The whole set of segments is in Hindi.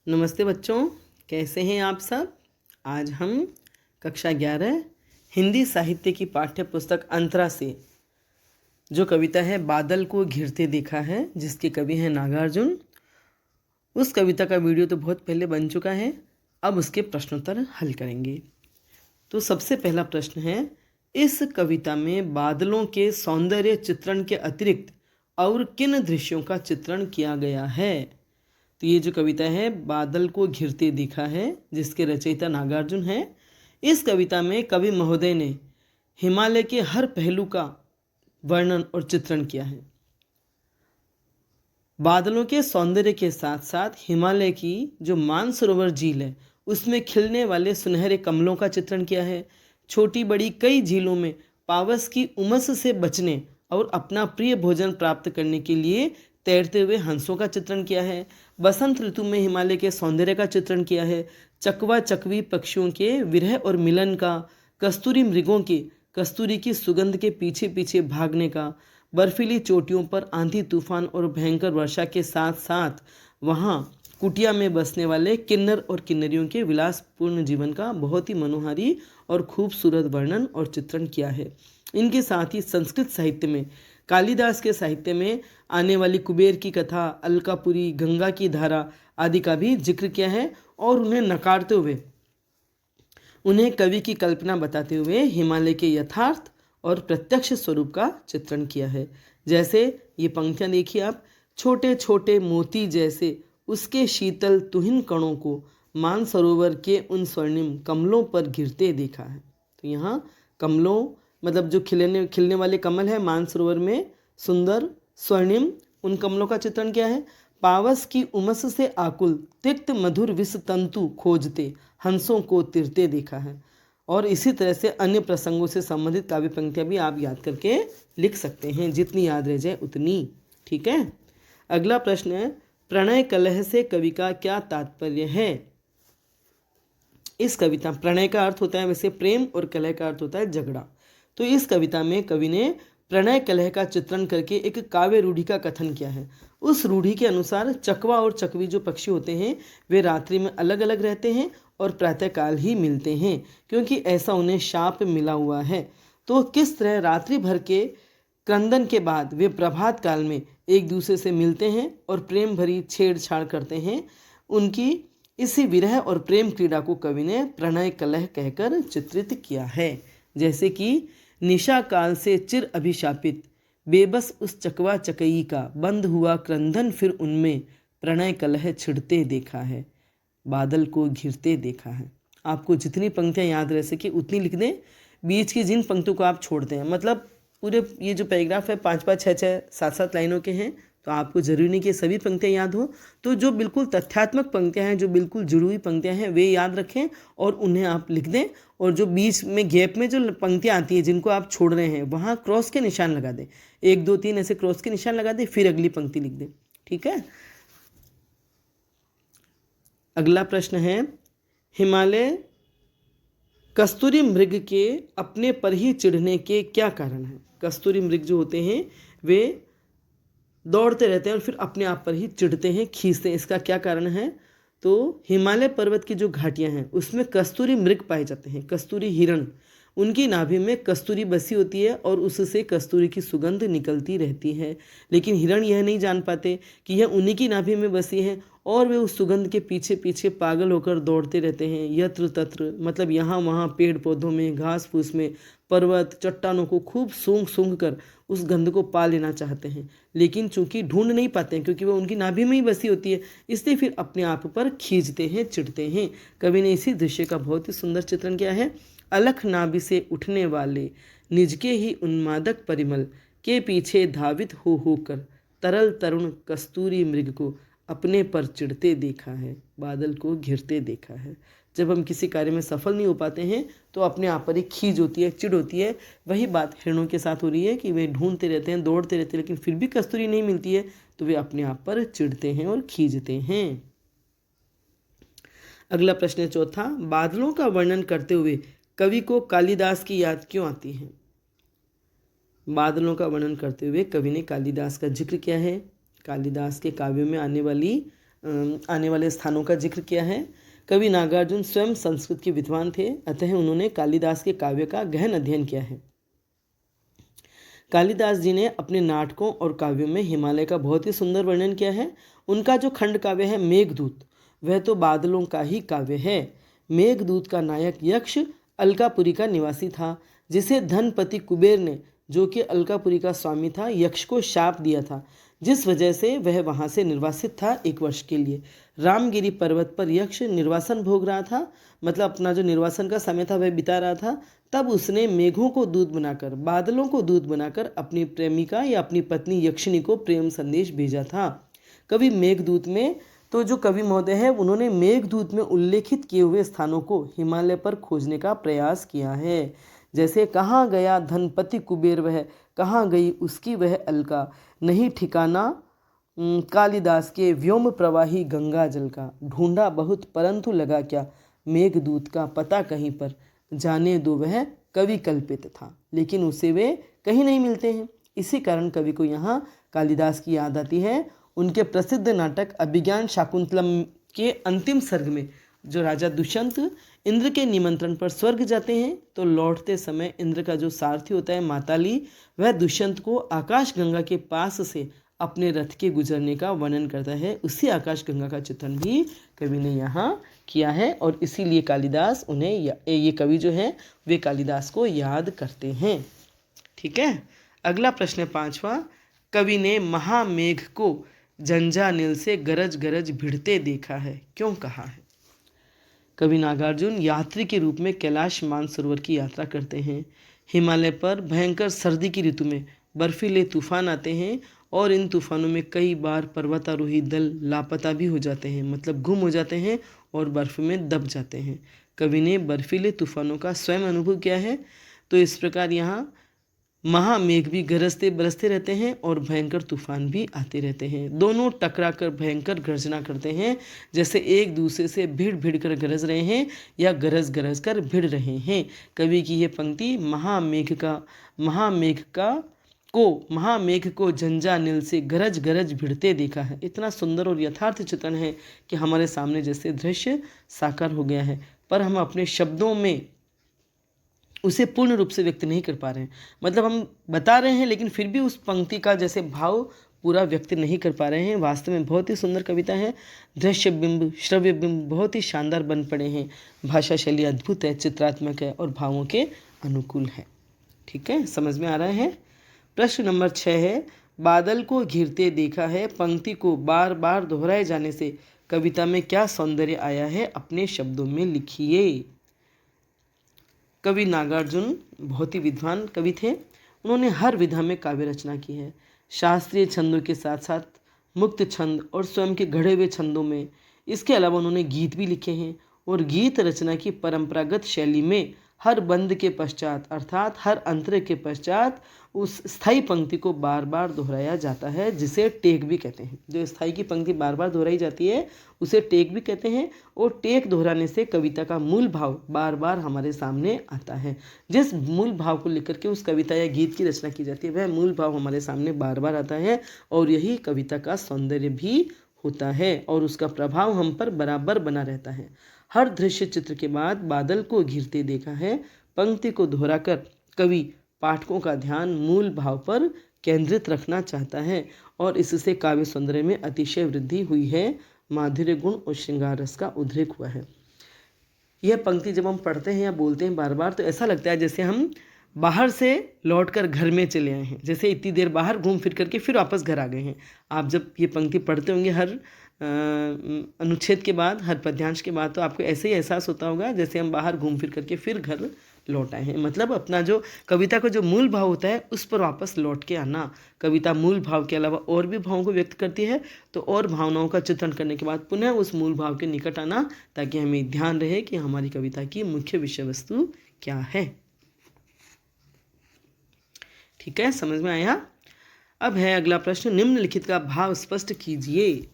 नमस्ते बच्चों, कैसे हैं आप सब। आज हम कक्षा 11 हिंदी साहित्य की पाठ्य पुस्तक अंतरा से जो कविता है बादल को घिरते देखा है, जिसके कवि हैं नागार्जुन, उस कविता का वीडियो तो बहुत पहले बन चुका है। अब उसके प्रश्नोत्तर हल करेंगे। तो सबसे पहला प्रश्न है, इस कविता में बादलों के सौंदर्य चित्रण के अतिरिक्त और किन दृश्यों का चित्रण किया गया है। तो ये जो कविता है बादल को घिरते देखा है, जिसके रचयिता नागार्जुन है। इस कविता में कवि महोदय ने हिमालय के हर पहलू का वर्णन और चित्रण किया है। बादलों के सौंदर्य के साथ साथ हिमालय की जो मानसरोवर झील है उसमें खिलने वाले सुनहरे कमलों का चित्रण किया है। छोटी बड़ी कई झीलों में पावस की उमस से बचने और अपना प्रिय भोजन प्राप्त करने के लिए तैरते हुए हंसों का चित्रण किया है। बसंत ऋतु में हिमालय के सौंदर्य का चित्रण किया है। चकवा चकवी पक्षियों के विरह और मिलन का, कस्तूरी मृगों के कस्तूरी की सुगंध के पीछे पीछे भागने का, बर्फीली चोटियों पर आंधी तूफान और भयंकर वर्षा के साथ साथ वहाँ कुटिया में बसने वाले किन्नर और किन्नरियों के विलासपूर्ण जीवन का बहुत ही मनोहारी और खूबसूरत वर्णन और चित्रण किया है। इनके साथ ही संस्कृत साहित्य में कालिदास के साहित्य में आने वाली कुबेर की कथा, अलकापुरी, गंगा की धारा आदि का भी जिक्र किया है और उन्हें नकारते हुए उन्हें कवि की कल्पना बताते हुए हिमालय के यथार्थ और प्रत्यक्ष स्वरूप का चित्रण किया है। जैसे ये पंक्तियाँ देखिए आप, छोटे छोटे मोती जैसे उसके शीतल तुहिन कणों को मानसरोवर के उन स्वर्णिम कमलों पर गिरते देखा है। तो यहाँ कमलों मतलब जो खिलने वाले कमल है मानसरोवर में, सुंदर स्वर्णिम उन कमलों का चित्रण किया है। पावस की उमस से आकुल तिक्त मधुर विष तंतु खोजते हंसों को तिरते देखा है। और इसी तरह से अन्य प्रसंगों से संबंधित काव्य पंक्तियाँ भी आप याद करके लिख सकते हैं, जितनी याद रह जाए उतनी। ठीक है। अगला प्रश्न है, प्रणय कलह से कवि का क्या तात्पर्य है। इस कविता प्रणय का अर्थ होता है वैसे प्रेम और कलह का अर्थ होता है झगड़ा। तो इस कविता में कवि ने प्रणय कलह का चित्रण करके एक काव्य रूढ़ि का कथन किया है। उस रूढ़ि के अनुसार चकवा और चकवी जो पक्षी होते हैं वे रात्रि में अलग अलग रहते हैं और प्रातःकाल ही मिलते हैं, क्योंकि ऐसा उन्हें शाप मिला हुआ है। तो किस तरह रात्रि भर के क्रंदन के बाद वे प्रभात काल में एक दूसरे से मिलते हैं और प्रेम भरी छेड़छाड़ करते हैं, उनकी इसी विरह और प्रेम क्रीड़ा को कवि ने प्रणय कलह कहकर चित्रित किया है। जैसे कि निशा काल से चिर अभिशापित बेबस उस चकवा चकई का बंद हुआ क्रंदन, फिर उनमें प्रणय कलह छिड़ते देखा है, बादल को घिरते देखा है। आपको जितनी पंक्तियाँ याद रह सके उतनी लिख दें। बीच की जिन पंक्तियों को आप छोड़ते हैं, मतलब पूरे ये जो पैराग्राफ है 5-5, 6-6, 7-7 लाइनों के हैं, तो आपको जरूरी नहीं कि सभी पंक्तियाँ याद हो। तो जो बिल्कुल तथ्यात्मक पंक्तियाँ हैं, जो बिल्कुल जुड़ी हुई पंक्तियाँ हैं, वे याद रखें और उन्हें आप लिख दें। और जो बीच में गैप में जो पंक्तियाँ आती हैं जिनको आप छोड़ रहे हैं, वहाँ क्रॉस के निशान लगा दें। 1, 2, 3 ऐसे क्रॉस के निशान लगा दें, फिर अगली पंक्ति लिख दें। ठीक है। अगला प्रश्न है, हिमालय कस्तूरी मृग के अपने पर ही चिढ़ने के क्या कारण हैं। कस्तूरी मृग जो होते हैं वे दौड़ते रहते हैं और फिर अपने आप पर ही चिढ़ते हैं, खींचते हैं, इसका क्या कारण है। तो हिमालय पर्वत की जो घाटियां हैं उसमें कस्तूरी मृग पाए जाते हैं, कस्तूरी हिरण। उनकी नाभि में कस्तूरी बसी होती है और उससे कस्तूरी की सुगंध निकलती रहती है, लेकिन हिरण यह नहीं जान पाते कि यह उन्हीं की नाभि में बसी है और वे उस सुगंध के पीछे पीछे पागल होकर दौड़ते रहते हैं यत्र तत्र, मतलब यहाँ वहाँ पेड़ पौधों में, घास फूस में, पर्वत चट्टानों को खूब सूंघ सूंघ कर उस गंध को पा लेना चाहते हैं, लेकिन चूंकि ढूंढ नहीं पाते हैं क्योंकि वह उनकी नाभि में ही बसी होती है, इसलिए फिर अपने आप पर खींचते हैं, चिढ़ते हैं। कवि ने इसी दृश्य का बहुत ही सुंदर चित्रण किया है। अलख नाभि से उठने वाले निज के ही उन्मादक परिमल के पीछे धावित हो होकर तरल तरुण कस्तूरी मृग को अपने पर चिढ़ते देखा है, बादल को घिरते देखा है। जब हम किसी कार्य में सफल नहीं हो पाते हैं तो अपने आप पर एक खींच होती है, चिढ़ होती है। वही बात हिरणों के साथ हो रही है कि वे ढूंढते रहते हैं, दौड़ते रहते हैं, लेकिन फिर भी कस्तूरी नहीं मिलती है तो वे अपने आप पर चिढ़ते हैं और खींचते हैं। अगला प्रश्न है चौथा, बादलों का वर्णन करते हुए कवि को कालिदास की याद क्यों आती है। बादलों का वर्णन करते हुए कवि ने कालिदास का जिक्र किया है। कालिदास के काव्यों में आने वाली आने वाले स्थानों का जिक्र किया है। कवि नागार्जुन स्वयं संस्कृत के विद्वान थे, अतः उन्होंने कालिदास के काव्य का गहन अध्ययन किया है। कालिदास जी ने अपने नाटकों और काव्यों में हिमालय का बहुत ही सुंदर वर्णन किया है। उनका जो खंड काव्य है मेघदूत, वह तो बादलों का ही काव्य है। मेघदूत का नायक यक्ष अलकापुरी का निवासी था, जिसे धनपति कुबेर ने, जो कि अलकापुरी का स्वामी था, यक्ष को शाप दिया था, जिस वजह से वह वहां से निर्वासित था 1 वर्ष के लिए। रामगिरी पर्वत पर यक्ष निर्वासन भोग रहा था, मतलब अपना जो निर्वासन का समय था वह बिता रहा था। तब उसने मेघों को दूत बनाकर, बादलों को दूत बनाकर अपनी प्रेमिका या अपनी पत्नी यक्षिणी को प्रेम संदेश भेजा था। कवि मेघदूत में तो जो कवि महोदय है, उन्होंने मेघदूत में उल्लेखित किए हुए स्थानों को हिमालय पर खोजने का प्रयास किया है। जैसे कहाँ गया धनपति कुबेर वह, कहाँ गई उसकी वह अलका, नहीं ठिकाना कालिदास के व्योम प्रवाही गंगा जल का, ढूंढा बहुत परंतु लगा क्या, मेघदूत का पता कहीं पर, जाने दो वह कवि कल्पित था। लेकिन उसे वे कहीं नहीं मिलते हैं। इसी कारण कवि को यहाँ कालिदास की याद आती है। उनके प्रसिद्ध नाटक अभिज्ञान शाकुंतलम के अंतिम सर्ग में जो राजा दुष्यंत इंद्र के निमंत्रण पर स्वर्ग जाते हैं, तो लौटते समय इंद्र का जो सारथी होता है माताली, वह दुष्यंत को आकाश गंगा के पास से अपने रथ के गुजरने का वर्णन करता है। उसी आकाश गंगा का चित्रण भी कवि ने यहाँ किया है, और इसीलिए कालिदास उन्हें ये कवि जो है वे कालिदास को याद करते हैं। ठीक है, अगला प्रश्न 5वां। कवि ने महामेघ को जंजानिल से गरज गरज भिड़ते देखा है, क्यों कहा है? कवि नागार्जुन यात्री के रूप में कैलाश मानसरोवर की यात्रा करते हैं। हिमालय पर भयंकर सर्दी की ऋतु में बर्फीले तूफान आते हैं, और इन तूफानों में कई बार पर्वतारोही दल लापता भी हो जाते हैं, मतलब गुम हो जाते हैं और बर्फ में दब जाते हैं। कवि ने बर्फीले तूफानों का स्वयं अनुभव किया है। तो इस प्रकार यहाँ महामेघ भी गरजते बरसते रहते हैं और भयंकर तूफान भी आते रहते हैं। दोनों टकरा कर भयंकर गर्जना करते हैं, जैसे एक दूसरे से भिड़ भिड़ कर गरज रहे हैं या गरज गरज कर भिड़ रहे हैं। कवि की ये पंक्ति महामेघ को जंजानिल से गरज गरज भिड़ते देखा है। इतना सुंदर और यथार्थ चित्रण है कि हमारे सामने जैसे दृश्य साकार हो गया है, पर हम अपने शब्दों में उसे पूर्ण रूप से व्यक्त नहीं कर पा रहे हैं। मतलब हम बता रहे हैं, लेकिन फिर भी उस पंक्ति का जैसे भाव पूरा व्यक्त नहीं कर पा रहे हैं। वास्तव में बहुत ही सुंदर कविता है। दृश्य बिंब, श्रव्य बिंब बहुत ही शानदार बन पड़े हैं। भाषा शैली अद्भुत है, चित्रात्मक है और भावों के अनुकूल है। ठीक है, समझ में आ रहा है। प्रश्न नंबर 6 है, बादल को घिरते देखा है पंक्ति को बार बार दोहराए जाने से कविता में क्या सौंदर्य आया है, अपने शब्दों में लिखिए। कवि नागार्जुन बहुत ही विद्वान कवि थे। उन्होंने हर विधा में काव्य रचना की है। शास्त्रीय छंदों के साथ साथ मुक्त छंद और स्वयं के गढ़े हुए छंदों में, इसके अलावा उन्होंने गीत भी लिखे हैं। और गीत रचना की परंपरागत शैली में हर बंद के पश्चात, अर्थात हर अंतरे के पश्चात, उस स्थायी पंक्ति को बार बार दोहराया जाता है, जिसे टेक भी कहते हैं। जो स्थायी की पंक्ति बार बार दोहराई जाती है उसे टेक भी कहते हैं। और टेक दोहराने से कविता का मूल भाव बार बार हमारे सामने आता है। जिस मूल भाव को लेकर के उस कविता या गीत की रचना की जाती है, वह मूल भाव हमारे सामने बार बार आता है, और यही कविता का सौंदर्य भी होता है, और उसका प्रभाव हम पर बराबर बना रहता है। हर दृश्य चित्र के बाद बादल को घिरते देखा है पंक्ति को दोहराकर कवि पाठकों का ध्यान मूल भाव पर केंद्रित रखना चाहता है, और इससे काव्य सौंदर्य में अतिशय वृद्धि हुई है। माधुर्य गुण और श्रृंगार रस का उद्रेक हुआ है। यह पंक्ति जब हम पढ़ते हैं या बोलते हैं बार बार, तो ऐसा लगता है जैसे हम बाहर से लौटकर घर में चले आए हैं, जैसे इतनी देर बाहर घूम फिर करके फिर वापस घर आ गए हैं। आप जब ये पंक्ति पढ़ते होंगे हर अनुच्छेद के बाद, हर पद्यांश के बाद, तो आपको ऐसे ही एहसास होता होगा जैसे हम बाहर घूम फिर करके फिर घर लौट आए हैं। मतलब अपना जो कविता का जो मूल भाव होता है उस पर वापस लौट के आना। कविता मूल भाव के अलावा और भी भावों को व्यक्त करती है, तो और भावनाओं का चित्रण करने के बाद पुनः उस मूल भाव के निकट आना, ताकि हमें ध्यान रहे कि हमारी कविता की मुख्य विषय वस्तु क्या है। ठीक है, समझ में आया। अब है अगला प्रश्न, निम्नलिखित का भाव स्पष्ट कीजिए।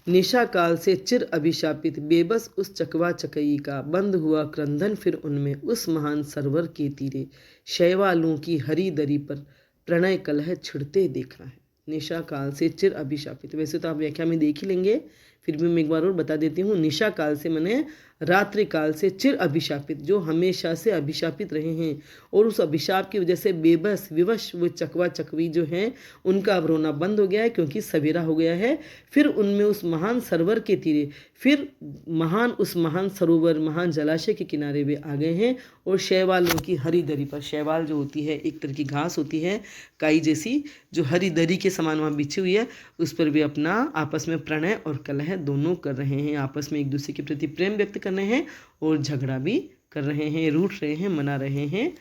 निशा काल से चिर अभिशापित बेबस उस चकवा चकई का, बंद हुआ क्रंदन फिर उनमें उस महान सरोवर के तीरे, शैवालों की हरी दरी पर प्रणय कलह छिड़ते देखना है। निशा काल से चिर अभिशापित, वैसे तो आप व्याख्या में देख ही लेंगे, फिर भी मैं एक बार और बता देती हूँ। निशा काल से मने रात्रि काल से, चिर अभिशापित, जो हमेशा से अभिशापित रहे हैं और उस अभिशाप की वजह से बेबस विवश वो चकवा चकवी जो हैं उनका अब रोना बंद हो गया है, क्योंकि सवेरा हो गया है। फिर उनमें उस महान सरोवर के तीरे, फिर उस महान सरोवर, महान जलाशय के किनारे वे आ गए हैं और शैवालों की हरी दरी पर, शैवाल जो होती है एक तरह की घास होती है काई जैसी, जो हरी दरी के समान वहाँ बिछी हुई है, उस पर वे अपना आपस में प्रणय और कलह दोनों कर रहे हैं। आपस में एक दूसरे के प्रति प्रेम व्यक्त कर रहे हैं और झगड़ा भी कर रहे हैं, रूठ रहे हैं, मना रहे हैं।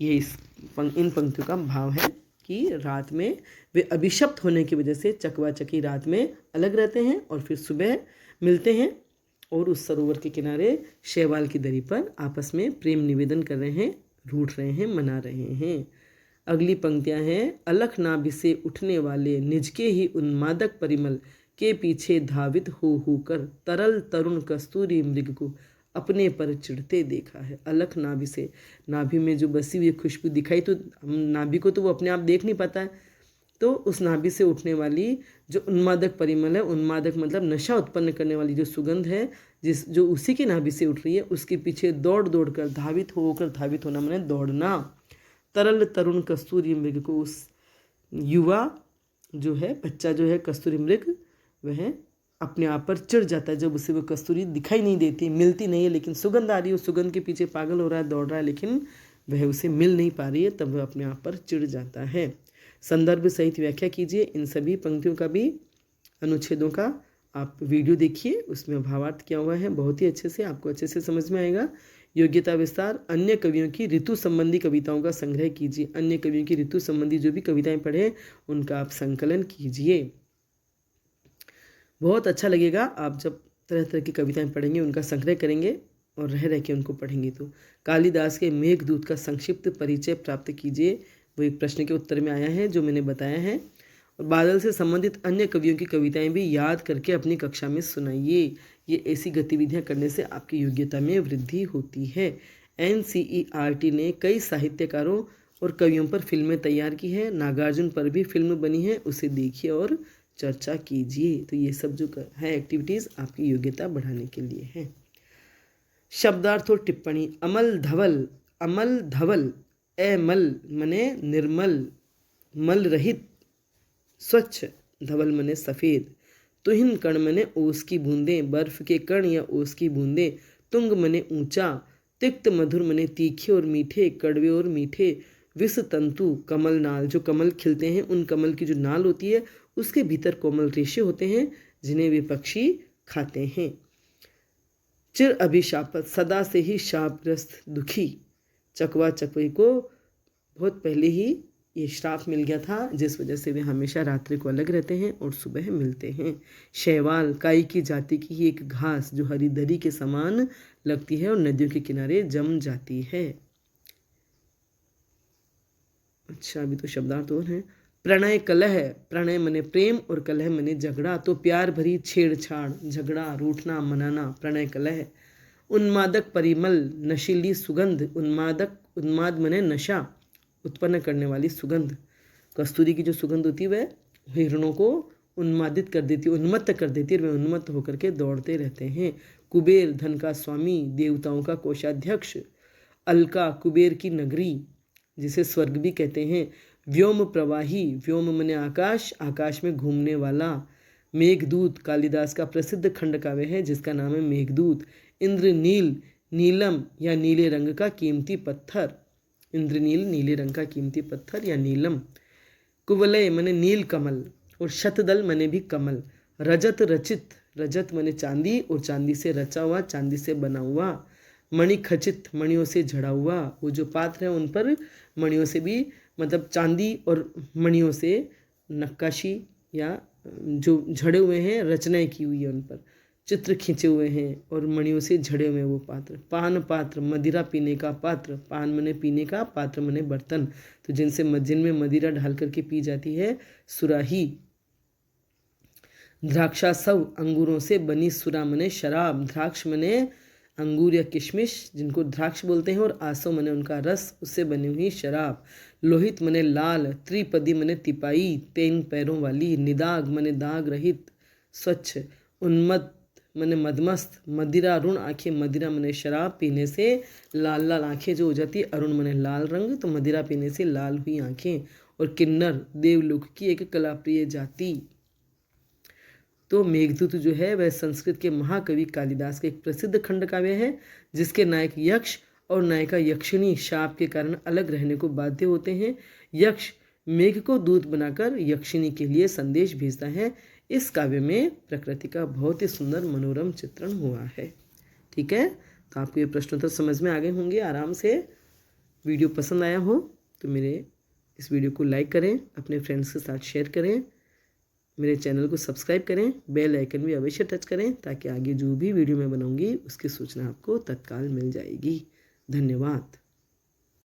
ये इन पंक्तियों का भाव है कि रात में वे अभिशप्त होने की वजह से चकवा चकी रात में अलग रहते हैं और फिर सुबह मिलते हैं और उस सरोवर के किनारे शैवाल की दरी पर आपस में प्रेम निवेदन कर रहे हैं, रूठ रहे हैं, मना रहे हैं। अगली पंक्तियां हैं, अलख नाभि से उठने वाले निज के ही उन्मादक परिमल के पीछे धावित हो कर तरल तरुण कस्तूरी मृग को अपने पर चिढ़ते देखा है। अलख नाभि से, नाभि में जो बसी हुई खुशबू दिखाई, तो हम नाभि को तो वो अपने आप देख नहीं पाता है, तो उस नाभि से उठने वाली जो उन्मादक परिमल है, उन्मादक मतलब नशा उत्पन्न करने वाली जो सुगंध है, जो उसी की नाभि से उठ रही है, उसके पीछे दौड़ दौड़ कर, धावित होकर, धावित होना माने दौड़ना, तरल तरुण कस्तूरी मृग को, उस युवा जो है, बच्चा जो है कस्तूरी मृग, वह अपने आप पर चिढ़ जाता है जब उसे वो कस्तूरी दिखाई नहीं देती, मिलती नहीं है, लेकिन सुगंध आ रही है, उस सुगंध के पीछे पागल हो रहा है, दौड़ रहा है, लेकिन वह उसे मिल नहीं पा रही है, तब वह अपने आप पर चिढ़ जाता है। संदर्भ सहित व्याख्या कीजिए इन सभी पंक्तियों का भी, अनुच्छेदों का आप वीडियो देखिए, उसमें भावार्थ क्या हुआ है, बहुत ही अच्छे से आपको अच्छे से समझ में आएगा। योग्यता विस्तार, अन्य कवियों की ऋतु संबंधी कविताओं का संग्रह कीजिए। अन्य कवियों की ऋतु संबंधी जो भी कविताएं पढ़े उनका आप संकलन कीजिए। बहुत अच्छा लगेगा आप जब तरह तरह की कविताएं पढ़ेंगे, उनका संग्रह करेंगे और रह के उनको पढ़ेंगे। तो कालिदास के मेघदूत का संक्षिप्त परिचय प्राप्त कीजिए, वो एक प्रश्न के उत्तर में आया है जो मैंने बताया है। और बादल से संबंधित अन्य कवियों की कविताएं भी याद करके अपनी कक्षा में सुनाइए। ये ऐसी गतिविधियां करने से आपकी योग्यता में वृद्धि होती है। NCERT ने कई साहित्यकारों और कवियों पर फिल्में तैयार की है, नागार्जुन पर भी फिल्म बनी है, उसे देखिए और चर्चा कीजिए। तो ये सब जो है एक्टिविटीज़ आपकी योग्यता बढ़ाने के लिए है। शब्दार्थ और टिप्पणी, अमल धवल, अमल धवल, मल मने निर्मल, मल रहित, स्वच्छ, धवल मने सफ़ेद, तुहिन कण मने ओस की बूंदें, बर्फ के कण या ओस की बूंदें, तुंग मने ऊंचा, तिक्त मधुर मने तीखे और मीठे, कड़वे और मीठे, विष तंतु, कमल नाल, जो कमल खिलते हैं उन कमल की जो नाल होती है उसके भीतर कोमल रेशे होते हैं जिन्हें वे पक्षी खाते हैं। चिर अभिशापत, सदा से ही शापग्रस्त, दुखी, चकवा चकवी को बहुत पहले ही ये श्राप मिल गया था जिस वजह से वे हमेशा रात्रि को अलग रहते हैं और सुबह मिलते हैं। शैवाल, काई की जाति की ही एक घास जो हरी दरी के समान लगती है और नदियों के किनारे जम जाती है। अच्छा, अभी तो शब्दार्थ और हैं। प्रणय कलह, प्रणय मने प्रेम और कलह मने झगड़ा, तो प्यार भरी छेड़छाड़, झगड़ा, रूठना, मनाना, प्रणय कलह। उन्मादक परिमल, नशीली सुगंध, उन्माद मने नशा उत्पन्न करने वाली सुगंध। कस्तूरी की जो सुगंध होती है वह हिरणों को उन्मादित कर देती है, उन्मत्त कर देती है, वे उन्मत्त होकर के दौड़ते रहते हैं। कुबेर, धन का स्वामी, देवताओं का कोषाध्यक्ष। अलका, कुबेर की नगरी जिसे स्वर्ग भी कहते हैं। व्योम प्रवाही, व्योम मने आकाश, आकाश में घूमने वाला। मेघदूत, कालिदास का प्रसिद्ध खंड काव्य है जिसका नाम है मेघदूत। इंद्रनील, नीलम या नीले रंग का कीमती पत्थर, इंद्रनील, नीले रंग का कीमती पत्थर या नीलम। कुवलय मने नील कमल और शतदल मने भी कमल। रजत रचित, रजत मने चांदी और चांदी से रचा हुआ, चांदी से बना हुआ। मणि खचित, मणियों से झड़ा हुआ, वो जो पात्र है उन पर मणियों से भी, मतलब चांदी और मणियों से नक्काशी या जो झड़े हुए हैं रचनाएं की हुई है, उन पर चित्र खींचे हुए हैं और मणियों से झड़े हुए वो पात्र। पान पात्र, मदिरा पीने का पात्र, पान मने पीने का, पात्र मने बर्तन, तो जिनमें मदिरा ढाल करके पी जाती है, सुराही। द्राक्षासव, अंगूरों से बनी सुरा मने शराब, द्राक्ष मने अंगूर या किशमिश जिनको द्राक्ष बोलते हैं, और आसव मने उनका रस, उससे बनी हुई शराब। लोहित मने लाल, त्रिपदी मने तिपाई, 3 पैरों वाली। निदाग मने दाग रहित, स्वच्छ, उन्मत्त मैंने मदमस्त, मदिरा रुण आंखें, मदिरा मैंने शराब पीने से, लाल लाल आंखें जो हो जाती है, अरुण मैंने लाल रंग, तो मदिरा पीने से लाल हुई आंखें। और किन्नर देवलोक की एक कलाप्रिय जाति। तो मेघदूत जो है वह संस्कृत के महाकवि कालिदास का एक प्रसिद्ध खंड काव्य है, जिसके नायक यक्ष और नायिका यक्षिणी शाप के कारण अलग रहने को बाध्य होते हैं। यक्ष मेघ को दूत बनाकर यक्षिणी के लिए संदेश भेजता है। इस काव्य में प्रकृति का बहुत ही सुंदर मनोरम चित्रण हुआ है। ठीक है, तो आपको ये प्रश्नोत्तर समझ में आ गए होंगे आराम से। वीडियो पसंद आया हो तो मेरे इस वीडियो को लाइक करें, अपने फ्रेंड्स के साथ शेयर करें, मेरे चैनल को सब्सक्राइब करें, बेल आइकन भी अवश्य टच करें ताकि आगे जो भी वीडियो मैं बनाऊंगी उसकी सूचना आपको तत्काल मिल जाएगी। धन्यवाद।